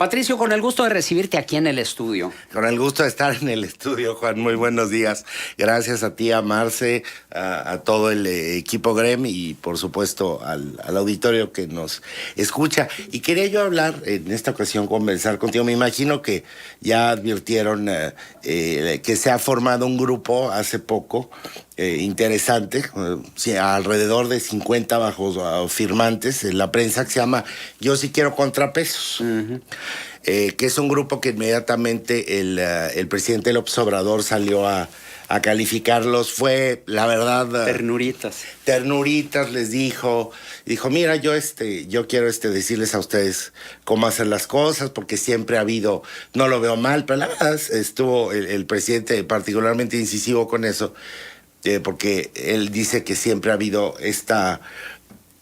Patricio, con el gusto de recibirte aquí en el estudio. Con el gusto de estar en el estudio, Juan. Muy buenos días. Gracias a ti, a Marce, a todo el equipo GREM y, por supuesto, al auditorio que nos escucha. Y quería yo hablar, en esta ocasión, conversar contigo. Me imagino que ya advirtieron que se ha formado un grupo hace poco interesante, alrededor de 50 bajos firmantes en la prensa, que se llama Yo Sí Quiero Contrapesos. Que es un grupo que inmediatamente el presidente López Obrador salió a calificarlos. Fue, la verdad... Ternuritas. Ternuritas, les dijo, mira, yo quiero decirles a ustedes cómo hacer las cosas, porque siempre ha habido, no lo veo mal, pero la verdad estuvo el presidente particularmente incisivo con eso, porque él dice que siempre ha habido esta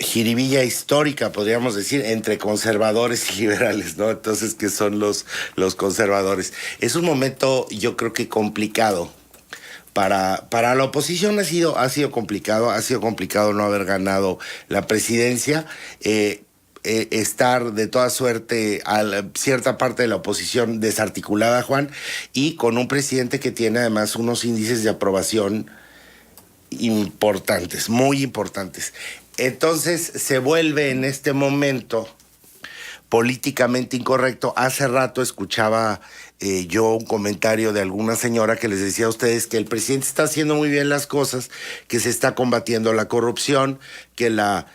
jiribilla histórica, podríamos decir, entre conservadores y liberales, ¿no? Entonces, ¿qué son los conservadores? Es un momento, yo creo que complicado. Para la oposición ha sido complicado no haber ganado la presidencia, estar de toda suerte a cierta parte de la oposición desarticulada, Juan, y con un presidente que tiene además unos índices de aprobación importantes, muy importantes. Entonces se vuelve en este momento políticamente incorrecto. Hace rato escuchaba yo un comentario de alguna señora que les decía a ustedes que el presidente está haciendo muy bien las cosas, que se está combatiendo la corrupción, que la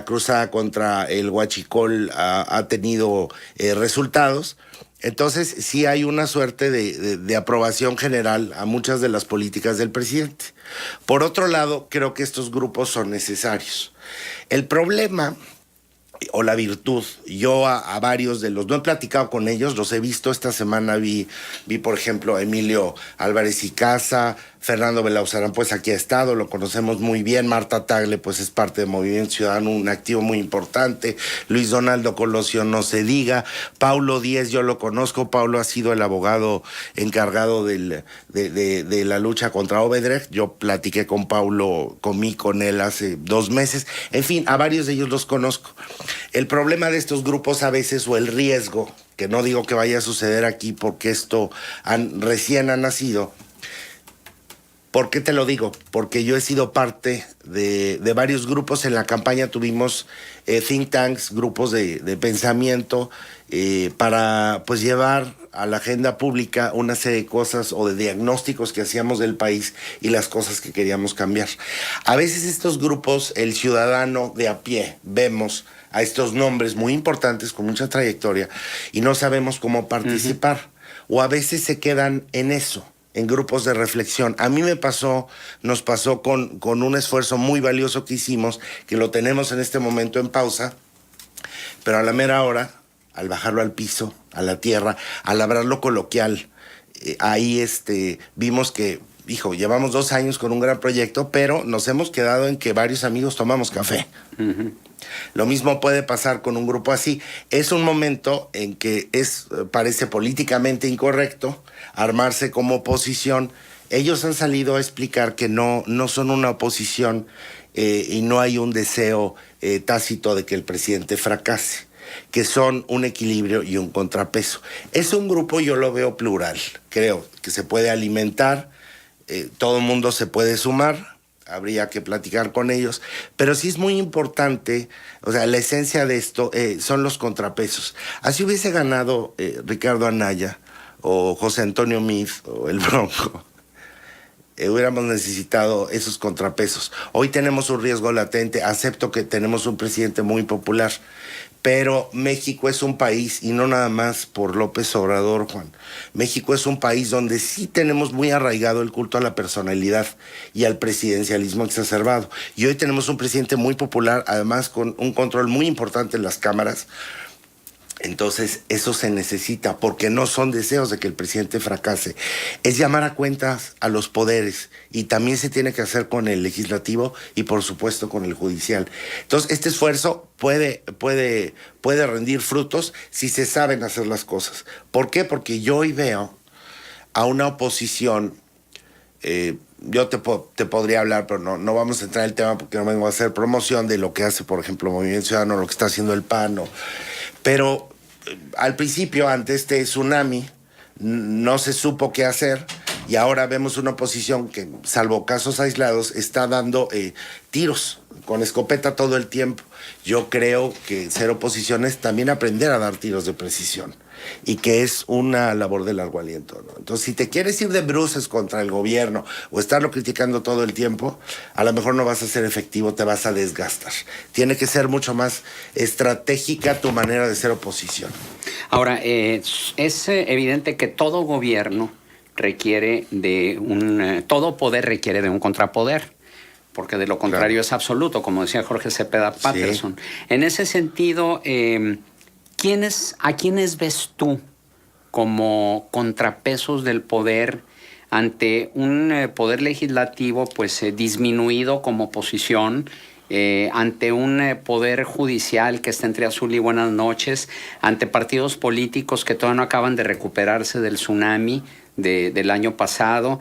cruzada contra el huachicol ha tenido resultados. Entonces sí hay una suerte de aprobación general a muchas de las políticas del presidente. Por otro lado, creo que estos grupos son necesarios. El problema o la virtud, yo a varios de los, no he platicado con ellos, los he visto esta semana, vi por ejemplo a Emilio Álvarez y Casa, Fernando Belauzarán, pues aquí ha estado, lo conocemos muy bien, Marta Tagle, pues es parte de Movimiento Ciudadano, un activo muy importante, Luis Donaldo Colosio, no se diga, Paulo Díez, yo lo conozco, Paulo ha sido el abogado encargado de la lucha contra Obedrecht, yo platiqué con Paulo, comí con él hace 2 meses, en fin, a varios de ellos los conozco. El problema de estos grupos a veces, o el riesgo, que no digo que vaya a suceder aquí porque esto recién ha nacido. ¿Por qué te lo digo? Porque yo he sido parte de varios grupos. En la campaña tuvimos think tanks, grupos de pensamiento para pues llevar a la agenda pública una serie de cosas o de diagnósticos que hacíamos del país y las cosas que queríamos cambiar. A veces estos grupos, el ciudadano de a pie, vemos a estos nombres muy importantes con mucha trayectoria y no sabemos cómo participar. O a veces se quedan en eso, en grupos de reflexión. A mí nos pasó con un esfuerzo muy valioso que hicimos, que lo tenemos en este momento en pausa, pero a la mera hora, al bajarlo al piso, a la tierra, al hablarlo coloquial, ahí vimos que, llevamos 2 años con un gran proyecto, pero nos hemos quedado en que varios amigos tomamos café. Lo mismo puede pasar con un grupo así. Es un momento en que parece políticamente incorrecto armarse como oposición. Ellos han salido a explicar que no son una oposición y no hay un deseo tácito de que el presidente fracase, que son un equilibrio y un contrapeso. Es un grupo, yo lo veo plural, creo que se puede alimentar, todo el mundo se puede sumar, habría que platicar con ellos, pero sí es muy importante, o sea, la esencia de esto son los contrapesos. Así hubiese ganado Ricardo Anaya o José Antonio Meade o el Bronco, hubiéramos necesitado esos contrapesos. Hoy tenemos un riesgo latente, acepto que tenemos un presidente muy popular, pero México es un país, y no nada más por López Obrador, Juan. México es un país donde sí tenemos muy arraigado el culto a la personalidad y al presidencialismo exacerbado. Y hoy tenemos un presidente muy popular, además con un control muy importante en las cámaras. Entonces, eso se necesita, porque no son deseos de que el presidente fracase. Es llamar a cuentas a los poderes, y también se tiene que hacer con el legislativo y, por supuesto, con el judicial. Entonces, este esfuerzo puede rendir frutos si se saben hacer las cosas. ¿Por qué? Porque yo hoy veo a una oposición, yo te podría hablar, pero no vamos a entrar en el tema porque no vengo a hacer promoción de lo que hace, por ejemplo, Movimiento Ciudadano, lo que está haciendo el PAN, pero al principio, ante este tsunami, no se supo qué hacer y ahora vemos una oposición que, salvo casos aislados, está dando tiros con escopeta todo el tiempo. Yo creo que ser oposición es también aprender a dar tiros de precisión y que es una labor de largo aliento, ¿no? Entonces, si te quieres ir de bruces contra el gobierno o estarlo criticando todo el tiempo, a lo mejor no vas a ser efectivo, te vas a desgastar. Tiene que ser mucho más estratégica tu manera de ser oposición. Ahora, es evidente que todo gobierno requiere de todo poder requiere de un contrapoder, porque de lo contrario es absoluto, como decía Jorge Cepeda Patterson. Sí. En ese sentido, ¿a quiénes ves tú como contrapesos del poder ante un poder legislativo pues disminuido como oposición, ante un poder judicial que está entre azul y buenas noches, ante partidos políticos que todavía no acaban de recuperarse del tsunami del año pasado,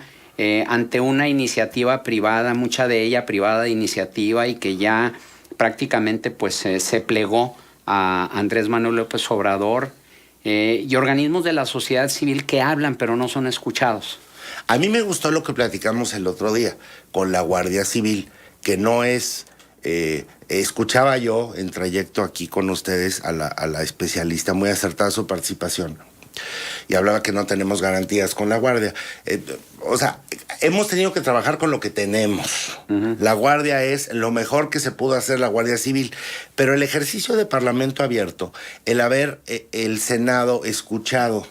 ante una iniciativa privada, mucha de ella privada de iniciativa y que ya prácticamente pues se plegó a Andrés Manuel López Obrador, y organismos de la sociedad civil que hablan pero no son escuchados? A mí me gustó lo que platicamos el otro día con la Guardia Civil, que no es... escuchaba yo en trayecto aquí con ustedes a la especialista, muy acertada su participación, y hablaba que no tenemos garantías con la Guardia. O sea, hemos tenido que trabajar con lo que tenemos. La Guardia es lo mejor que se pudo hacer, la Guardia Civil, pero el ejercicio de Parlamento abierto, el haber el Senado escuchado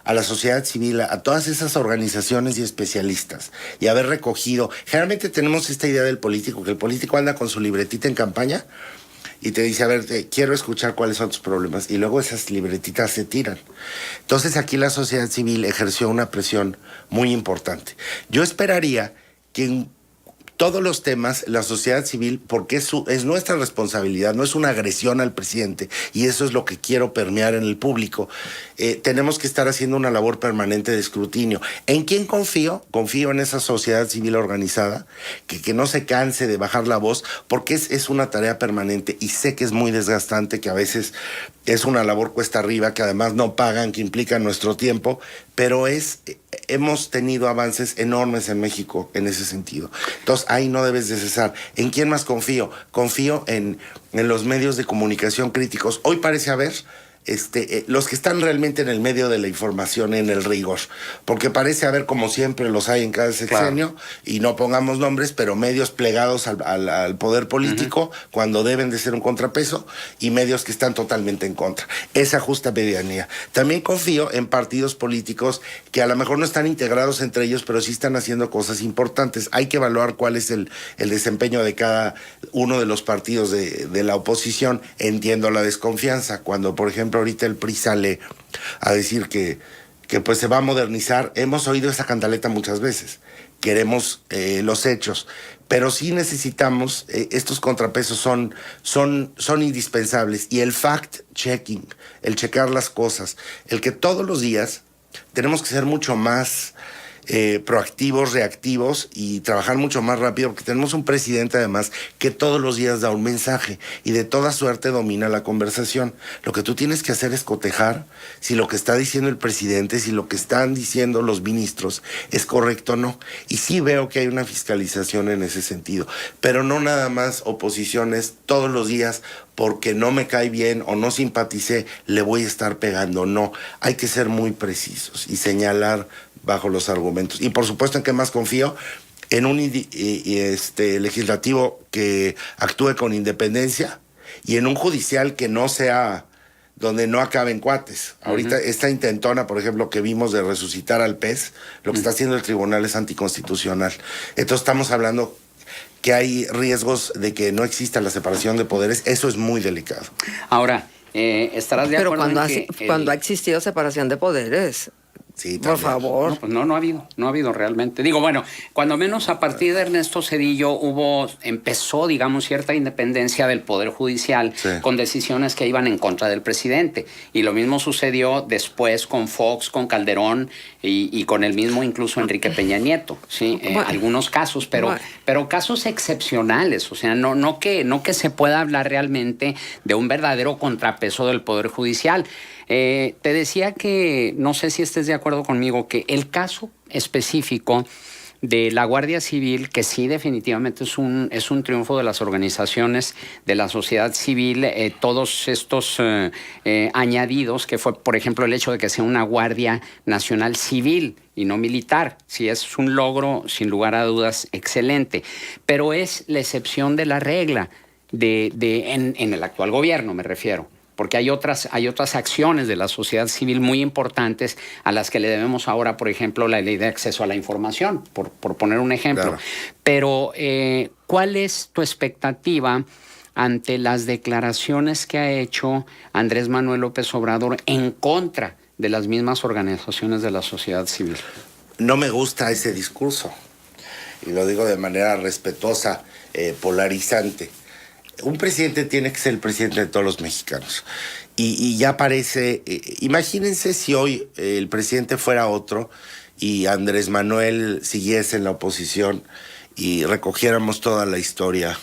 a la sociedad civil, a todas esas organizaciones y especialistas, y haber recogido... Generalmente tenemos esta idea del político, que el político anda con su libretita en campaña y te dice, a ver, quiero escuchar cuáles son tus problemas, y luego esas libretitas se tiran. Entonces aquí la sociedad civil ejerció una presión muy importante. Yo esperaría que en todos los temas, la sociedad civil, porque es nuestra responsabilidad, no es una agresión al presidente, y eso es lo que quiero permear en el público. Tenemos que estar haciendo una labor permanente de escrutinio. ¿En quién confío? Confío en esa sociedad civil organizada, que no se canse de bajar la voz, porque es una tarea permanente, y sé que es muy desgastante, que a veces es una labor cuesta arriba, que además no pagan, que implica nuestro tiempo, pero hemos tenido avances enormes en México en ese sentido. Entonces, ahí no debes de cesar. ¿En quién más confío? Confío en los medios de comunicación críticos. Hoy parece haber los que están realmente en el medio de la información, en el rigor, porque parece haber, como siempre los hay en cada sexenio, y no pongamos nombres, pero medios plegados al poder político, cuando deben de ser un contrapeso, y medios que están totalmente en contra. Esa justa medianía. También confío en partidos políticos que a lo mejor no están integrados entre ellos, pero sí están haciendo cosas importantes. Hay que evaluar cuál es el desempeño de cada uno de los partidos de la oposición. Entiendo la desconfianza cuando, por ejemplo, ahorita el PRI sale a decir que pues se va a modernizar. Hemos oído esa cantaleta muchas veces. Queremos los hechos, pero sí necesitamos, estos contrapesos son indispensables, y el fact-checking, el checar las cosas, el que todos los días tenemos que ser mucho más proactivos, reactivos, y trabajar mucho más rápido, porque tenemos un presidente además que todos los días da un mensaje y de toda suerte domina la conversación. Lo que tú tienes que hacer es cotejar si lo que está diciendo el presidente, si lo que están diciendo los ministros es correcto o no. Y sí veo que hay una fiscalización en ese sentido, pero no nada más oposiciones todos los días porque no me cae bien o no simpaticé, le voy a estar pegando. No, hay que ser muy precisos y señalar bajo los argumentos. Y por supuesto, ¿en qué más confío? En un legislativo que actúe con independencia, y en un judicial que no sea, donde no acaben cuates. Ahorita esta intentona, por ejemplo, que vimos de resucitar al pez, lo que está haciendo el tribunal es anticonstitucional. Entonces estamos hablando que hay riesgos de que no exista la separación de poderes. Eso es muy delicado. Ahora, estarás de acuerdo cuando ha existido separación de poderes. Sí, por favor. No, pues no ha habido realmente. Digo, bueno, cuando menos a partir de Ernesto Zedillo empezó, digamos, cierta independencia del Poder Judicial, con decisiones que iban en contra del presidente. Y lo mismo sucedió después con Fox, con Calderón y con el mismo incluso Enrique Peña Nieto, ¿sí? Algunos casos, pero casos excepcionales. O sea, no que se pueda hablar realmente de un verdadero contrapeso del Poder Judicial. Te decía que, no sé si estés de acuerdo conmigo, que el caso específico de la Guardia Civil, que sí definitivamente es un triunfo de las organizaciones de la sociedad civil, todos estos añadidos, que fue, por ejemplo, el hecho de que sea una Guardia Nacional Civil y no militar, sí es un logro, sin lugar a dudas, excelente, pero es la excepción de la regla en el actual gobierno, me refiero. Porque hay otras acciones de la sociedad civil muy importantes a las que le debemos ahora, por ejemplo, la ley de acceso a la información, por poner un ejemplo. Claro. Pero, ¿cuál es tu expectativa ante las declaraciones que ha hecho Andrés Manuel López Obrador en contra de las mismas organizaciones de la sociedad civil? No me gusta ese discurso, y lo digo de manera respetuosa, polarizante. Un presidente tiene que ser el presidente de todos los mexicanos. Y ya parece, imagínense si hoy el presidente fuera otro y Andrés Manuel siguiese en la oposición y recogiéramos toda la historia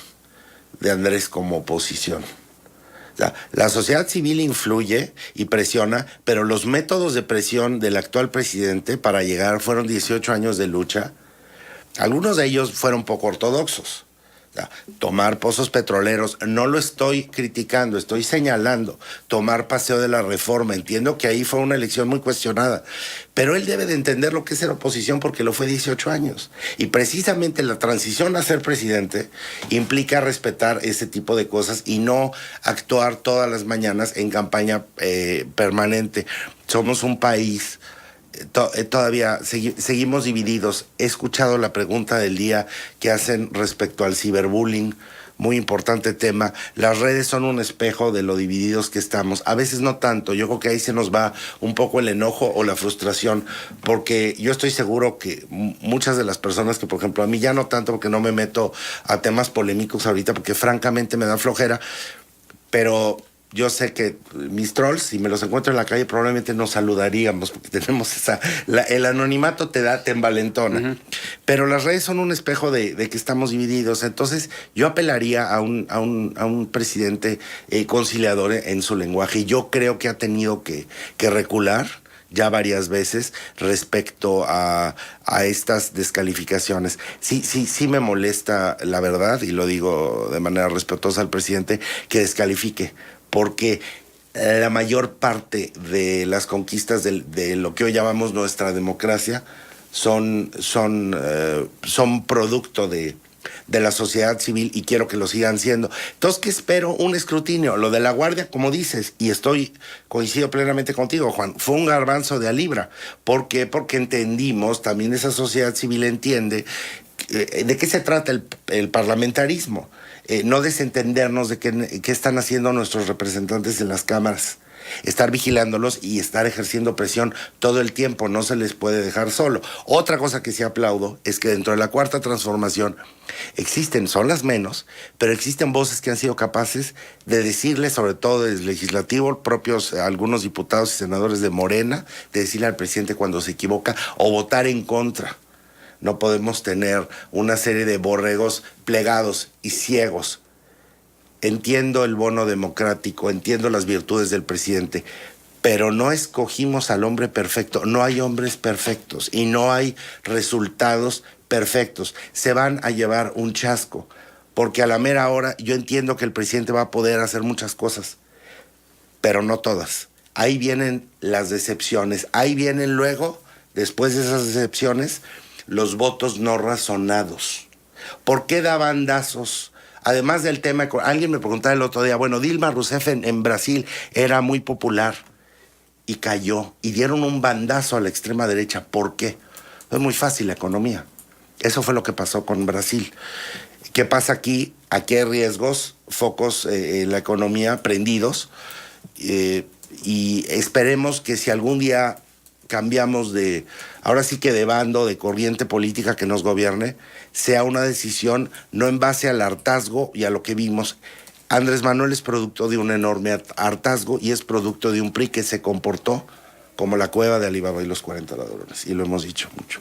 de Andrés como oposición. O sea, la sociedad civil influye y presiona, pero los métodos de presión del actual presidente para llegar fueron 18 años de lucha. Algunos de ellos fueron poco ortodoxos. Tomar pozos petroleros, no lo estoy criticando, estoy señalando. Tomar Paseo de la Reforma, entiendo que ahí fue una elección muy cuestionada, pero él debe de entender lo que es ser oposición porque lo fue 18 años. Y precisamente la transición a ser presidente implica respetar ese tipo de cosas y no actuar todas las mañanas en campaña permanente. Somos un país... todavía seguimos divididos. He escuchado la pregunta del día que hacen respecto al ciberbullying, muy importante tema. Las redes son un espejo de lo divididos que estamos. A veces no tanto, yo creo que ahí se nos va un poco el enojo o la frustración, porque yo estoy seguro que muchas de las personas que, por ejemplo, a mí ya no tanto porque no me meto a temas polémicos ahorita, porque francamente me da flojera, pero... yo sé que mis trolls, si me los encuentro en la calle, probablemente nos saludaríamos, porque tenemos el anonimato te envalentona. Uh-huh. Pero las redes son un espejo de que estamos divididos. Entonces, yo apelaría a un presidente conciliador en su lenguaje. Yo creo que ha tenido que recular ya varias veces respecto a estas descalificaciones. Sí me molesta, la verdad, y lo digo de manera respetuosa al presidente, que descalifique, porque la mayor parte de las conquistas de lo que hoy llamamos nuestra democracia son producto de la sociedad civil y quiero que lo sigan siendo. Entonces, ¿qué espero? Un escrutinio. Lo de la Guardia, como dices, y coincido plenamente contigo, Juan, fue un garbanzo de a libra. ¿Por qué? Porque entendimos, también esa sociedad civil entiende de qué se trata el parlamentarismo. No desentendernos de qué están haciendo nuestros representantes en las cámaras. Estar vigilándolos y estar ejerciendo presión todo el tiempo, no se les puede dejar solo. Otra cosa que sí aplaudo es que dentro de la Cuarta Transformación son las menos, pero existen voces que han sido capaces de decirle, sobre todo desde el legislativo, algunos diputados y senadores de Morena, de decirle al presidente cuando se equivoca o votar en contra. No podemos tener una serie de borregos plegados y ciegos. Entiendo el bono democrático, entiendo las virtudes del presidente, pero no escogimos al hombre perfecto. No hay hombres perfectos y no hay resultados perfectos. Se van a llevar un chasco, porque a la mera hora yo entiendo que el presidente va a poder hacer muchas cosas, pero no todas. Ahí vienen las decepciones, ahí vienen luego, después de esas decepciones, los votos no razonados. ¿Por qué da bandazos? Además del tema, alguien me preguntaba el otro día, bueno, Dilma Rousseff en Brasil era muy popular y cayó y dieron un bandazo a la extrema derecha. ¿Por qué? Es muy fácil, la economía. Eso fue lo que pasó con Brasil. ¿Qué pasa aquí? Aquí hay riesgos, focos en la economía prendidos y esperemos que si algún día cambiamos ahora sí que de bando, de corriente política que nos gobierne, sea una decisión no en base al hartazgo y a lo que vimos. Andrés Manuel es producto de un enorme hartazgo y es producto de un PRI que se comportó como la cueva de Alibaba y los 40 ladrones, y lo hemos dicho mucho.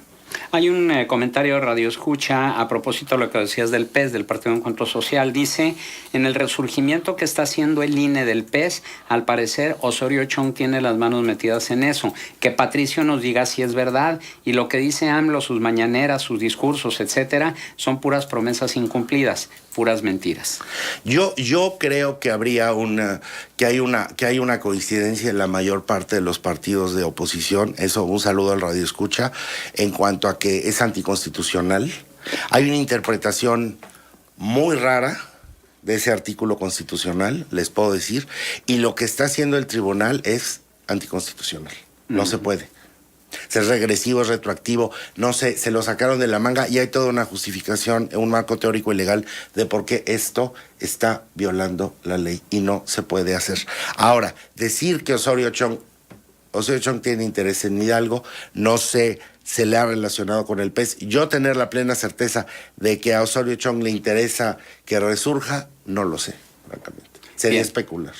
Hay un comentario de Radio Escucha a propósito de lo que decías del PES, del Partido de Encuentro Social. Dice, en el resurgimiento que está haciendo el INE del PES, al parecer Osorio Chong tiene las manos metidas en eso. Que Patricio nos diga si es verdad, y lo que dice AMLO, sus mañaneras, sus discursos, etcétera, son puras promesas incumplidas, puras mentiras. Yo creo que hay una coincidencia en la mayor parte de los partidos de oposición. Eso, un saludo al Radio Escucha, en cuanto a que es anticonstitucional. Hay una interpretación muy rara de ese artículo constitucional, les puedo decir, y lo que está haciendo el tribunal es anticonstitucional. No se puede. Es regresivo, es retroactivo, no sé, se lo sacaron de la manga y hay toda una justificación, un marco teórico y legal de por qué esto está violando la ley y no se puede hacer. Ahora, decir que Osorio Chong tiene interés en Hidalgo, no sé, se le ha relacionado con el PES. Yo tener la plena certeza de que a Osorio Chong le interesa que resurja, no lo sé, francamente. Sería especular.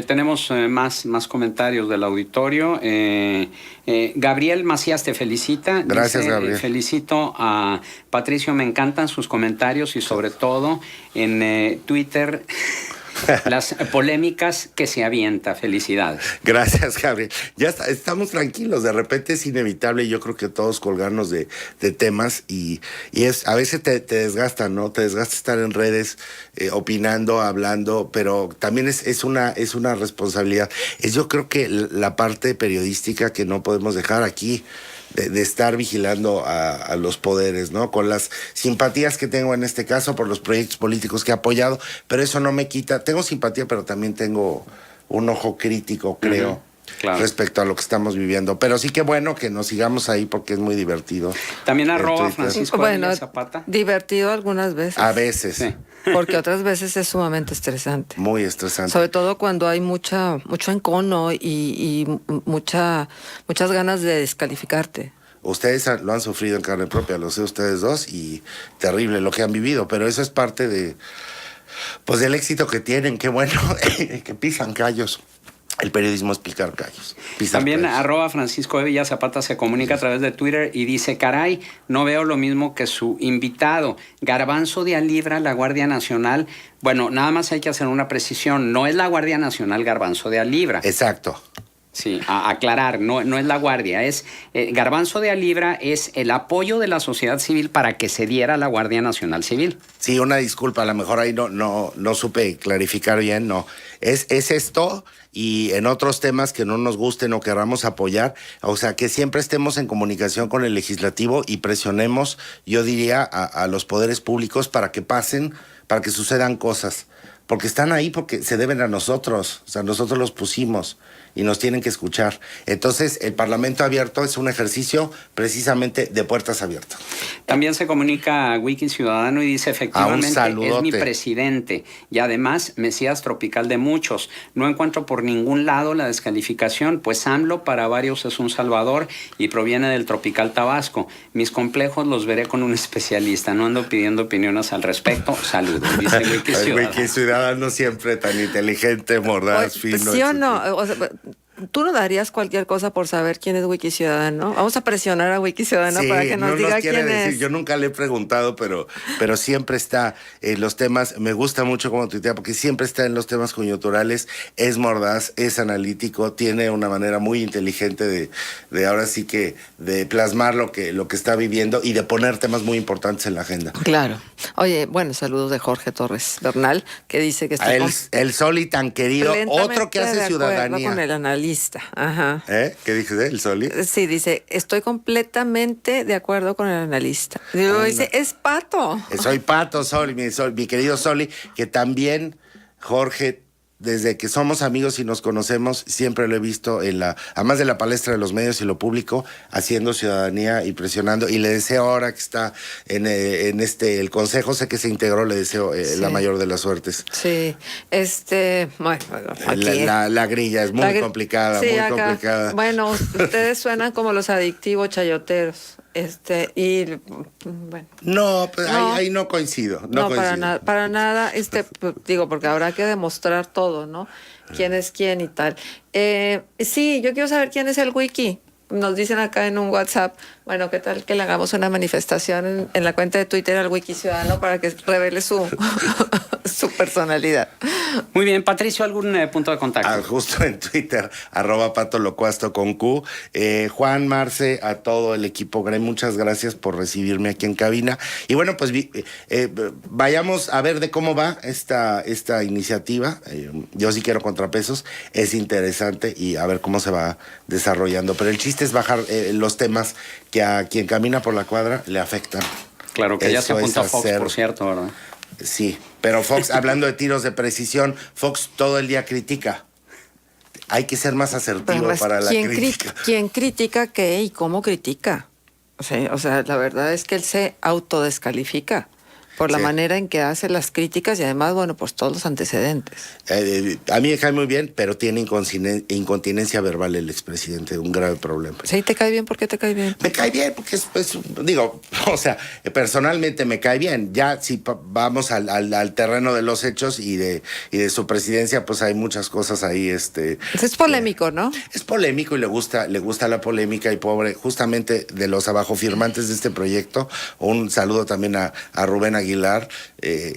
Tenemos más comentarios del auditorio. Gabriel Macías te felicita. Gracias, dice, Gabriel. Felicito a Patricio, me encantan sus comentarios y sobre todo en Twitter las polémicas que se avienta. Felicidades. Gracias, Gabriel. Ya estamos tranquilos, de repente es inevitable, yo creo que todos colgarnos de temas y es a veces te desgasta, ¿no? Te desgasta estar en redes opinando, hablando, pero también es una responsabilidad. Yo creo que la parte periodística que no podemos dejar aquí, de estar vigilando a los poderes, ¿no? Con las simpatías que tengo en este caso por los proyectos políticos que he apoyado, pero eso no me quita. Tengo simpatía, pero también tengo un ojo crítico, creo, claro, respecto a lo que estamos viviendo. Pero sí que bueno que nos sigamos ahí porque es muy divertido. También arroba Francisco Zapata. Divertido algunas veces. A veces. Sí. Porque otras veces es sumamente estresante. Muy estresante. Sobre todo cuando hay mucho encono y muchas ganas de descalificarte. Ustedes lo han sufrido en carne propia, lo sé ustedes dos, y terrible lo que han vivido, pero eso es parte del éxito que tienen. Qué bueno que pisan callos. El periodismo es picar callos. También callos. arroba Francisco de Villa Zapata se comunica a través de Twitter y dice, caray, no veo lo mismo que su invitado. Garbanzo de Alibra, la Guardia Nacional. Bueno, nada más hay que hacer una precisión. No es la Guardia Nacional Garbanzo de Alibra. Exacto. Sí, a aclarar, no es la Guardia, es Garbanzo de Alibra es el apoyo de la sociedad civil para que se diera la Guardia Nacional Civil. Sí, una disculpa, a lo mejor ahí no supe clarificar bien, no. Es esto y en otros temas que no nos gusten o queramos apoyar, o sea, que siempre estemos en comunicación con el legislativo y presionemos, yo diría, a los poderes públicos para que pasen, para que sucedan cosas. Porque están ahí porque se deben a nosotros, o sea, nosotros los pusimos y nos tienen que escuchar. Entonces, el Parlamento abierto es un ejercicio precisamente de puertas abiertas. También se comunica a Wiki Ciudadano y dice, efectivamente, es mi presidente y además Mesías tropical de muchos. No encuentro por ningún lado la descalificación, pues AMLO para varios es un salvador y proviene del tropical Tabasco. Mis complejos los veré con un especialista, no ando pidiendo opiniones al respecto. Saludos, dice Wiki Ciudadano. Wiki Ciudadano siempre tan inteligente, mordaz, fino. ¿Sí o no? O sea, ¿tú no darías cualquier cosa por saber quién es Wiki Ciudadano? Vamos a presionar a Wiki Ciudadano para que nos diga quién es. Yo nunca le he preguntado, pero siempre está en los temas. Me gusta mucho cómo tuitea, porque siempre está en los temas coyunturales. Es mordaz, es analítico, tiene una manera muy inteligente de ahora sí que de plasmar lo que está viviendo y de poner temas muy importantes en la agenda. Claro. Oye, bueno, saludos de Jorge Torres Bernal, que dice que está el Soli tan querido, otro que hace ciudadanía. Con el analista. Ajá. ¿Qué dices el Soli? Sí, dice, estoy completamente de acuerdo con el analista. Digo, dice, es Pato. Soy Pato, Soli, mi querido Soli, que también, Jorge, desde que somos amigos y nos conocemos, siempre lo he visto además de la palestra de los medios y lo público, haciendo ciudadanía y presionando. Y le deseo ahora que está en el consejo, sé que se integró, le deseo la mayor de las suertes. Sí, bueno, aquí. La grilla es muy complicada, sí, muy acá, complicada. Bueno, ustedes suenan como los adictivos chayoteros. Y bueno. No, pues no. Ahí no coincido. No coincido. Para nada, digo, porque habrá que demostrar todo, ¿no? Quién es quién y tal. Sí, yo quiero saber quién es el Wiki. nos dicen acá en un WhatsApp, bueno, ¿qué tal que le hagamos una manifestación en la cuenta de Twitter al Wiki Ciudadano para que revele su, su personalidad? Muy bien, Patricio, ¿algún punto de contacto? Justo en Twitter, @patolocuasto con Q. Juan, Marce, a todo el equipo Grey, muchas gracias por recibirme aquí en cabina. Y bueno, pues vayamos a ver de cómo va esta iniciativa. Yo sí quiero contrapesos, es interesante y a ver cómo se va desarrollando. Pero el chiste es bajar los temas que a quien camina por la cuadra le afectan. Claro, que ya se Eso es apuntó Fox, hacer- por cierto, ¿verdad? Sí, pero Fox, hablando de tiros de precisión, Fox todo el día critica. Hay que ser más asertivo Además, para la ¿quién crítica. ¿quién critica qué y cómo critica? O sea, la verdad es que él se autodescalifica por la Sí. manera en que hace las críticas y además, bueno, pues todos los antecedentes. A mí me cae muy bien, pero tiene incontinencia verbal el expresidente, un grave problema. ¿Sí te cae bien? ¿Por qué te cae bien? Me cae bien porque digo, o sea, personalmente me cae bien. Ya si vamos al terreno de los hechos y de su presidencia, pues hay muchas cosas ahí. Es polémico, ¿no? Es polémico y le gusta la polémica y pobre, justamente de los abajo firmantes de este proyecto. Un saludo también a Rubén Aguilar.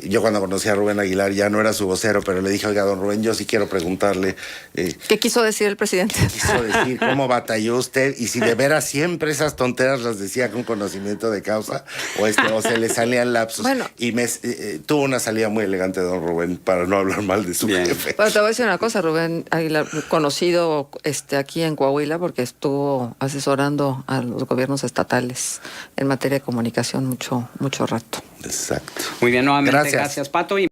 Yo cuando conocí a Rubén Aguilar ya no era su vocero, pero le dije, oiga, don Rubén, yo sí quiero preguntarle. ¿Qué quiso decir el presidente? Quiso decir cómo batalló usted y si de veras siempre esas tonteras las decía con conocimiento de causa o se le salían lapsos. Bueno. Y tuvo una salida muy elegante don Rubén para no hablar mal de su Bien. jefe. Bueno, te voy a decir una cosa, Rubén Aguilar, conocido aquí en Coahuila porque estuvo asesorando a los gobiernos estatales en materia de comunicación mucho rato. Exacto. Muy bien, nuevamente, Gracias. gracias Pato. Y